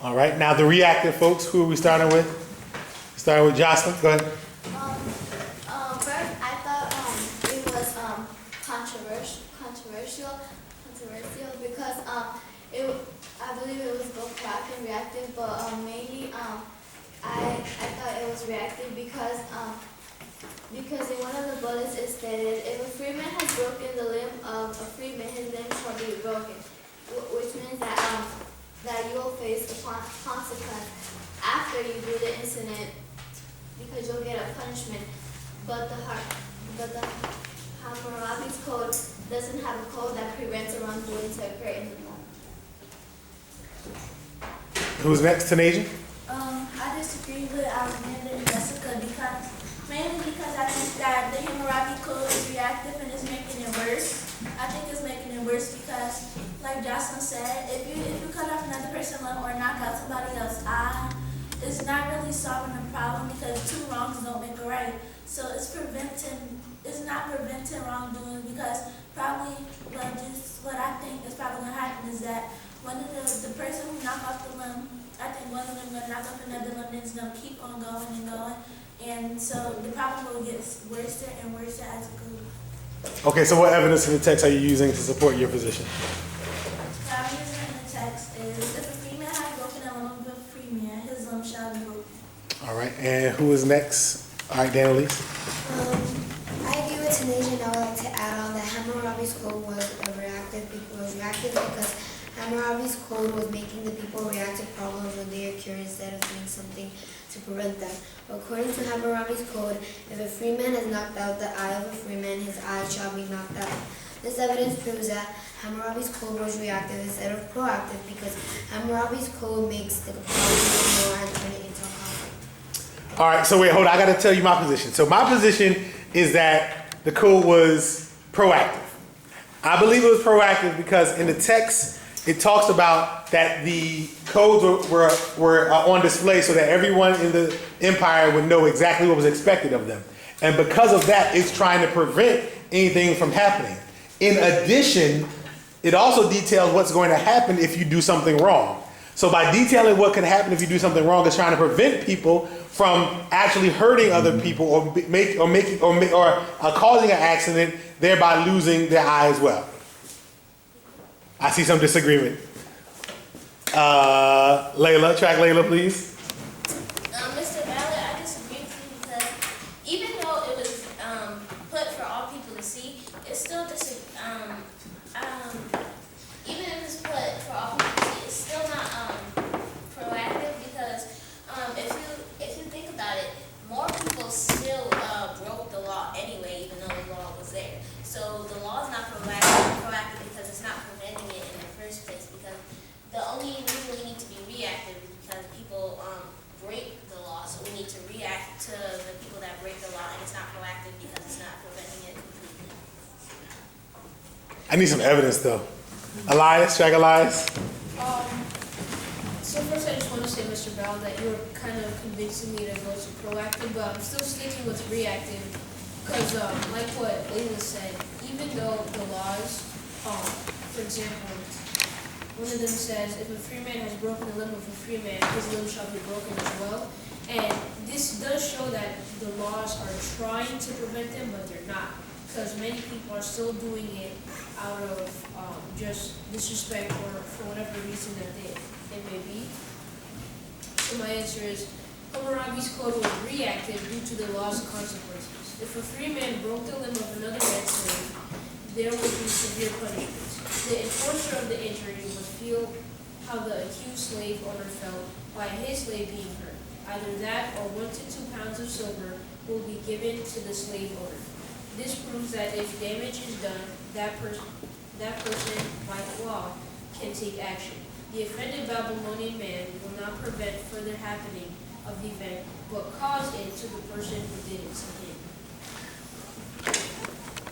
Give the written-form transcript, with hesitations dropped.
All right, now the reactive folks, who are we starting with? Starting with Jocelyn, go ahead. First, I thought it was controversial because I believe it was both proactive and reactive, but mainly I thought it was reactive because in one of the bullets it stated, if a free man has broken the limb of a free man, his limb shall be broken, which means that you will face a consequence after you do the incident because you'll get a punishment. But the Hammurabi's code doesn't have a code that prevents a wrongdoing to occur in the moment. Who's next, Tanasia? I disagree with Alexander and Jessica mainly because I think that the Hammurabi code is reactive and it's making it worse. I think it's making it worse because, like Jocelyn said, if you cut off another person's limb or knock out somebody else's eye, it's not really solving the problem because two wrongs don't make a right. So it's not preventing wrongdoing because probably what I think is probably going to happen is that one of the person who knocked off the limb, I think one of them going to knock off another limb and it's going to keep on going and going. And so the problem will get worse and worse as it goes. Okay, so what evidence in the text are you using to support your position? What I'm using in the text is if a free man has broken a limb of a free man, his limb shall be broken. All right, and who is next? All right, Danelise. I agree with Tanasia, and I would like to add on that Hammurabi's code was reactive because Hammurabi's code was making the people react to problems when they occur instead of doing something to prevent them. According to Hammurabi's code, if a free man has knocked out the eye of a free man, his eye shall be knocked out. This evidence proves that Hammurabi's code was reactive instead of proactive because Hammurabi's code makes the problem more and turn it into a conflict. All right, so wait, hold on. I got to tell you my position. So my position is that the code was proactive. I believe it was proactive because in the text, it talks about that the codes were on display so that everyone in the empire would know exactly what was expected of them. And because of that, it's trying to prevent anything from happening. In addition, it also details what's going to happen if you do something wrong. So by detailing what can happen if you do something wrong, it's trying to prevent people from actually hurting other people or causing an accident, thereby losing their eye as well. I see some disagreement. Layla, track Layla, please. Mr. Ballard, I disagree with you because even though it was put for all people to see, it's still even if it's put for all people to see, it's still not proactive because if you think about it, more people still broke the law anyway, even though the law was there. So the law is not proactive because it's not preventing it in the first place. Because the only reason we need to be reactive is because people break the law. So we need to react to the people that break the law, and it's not proactive because it's not preventing it completely. I need some evidence though. Elias, track Elias. So first I just want to say, Mr. Bell, that you were kind of convincing me to go to proactive, but I'm still sticking with reactive. Because, like what Layla said, even though the laws, for example, one of them says, if a free man has broken the limb of a free man, his limb shall be broken as well. And this does show that the laws are trying to prevent them, but they're not. Because many people are still doing it out of just disrespect or for whatever reason that it may be. So my answer is, Hammurabi's code was reactive due to the law's consequences. If a free man broke the limb of another man's slave, there would be severe punishments. The enforcer of the injury would feel how the accused slave owner felt by his slave being hurt. Either that or 1 to 2 pounds of silver will be given to the slave owner. This proves that if damage is done, that person, by law, can take action. The offended Babylonian man will not prevent further happening of the event, but cause it to the person who did it to him.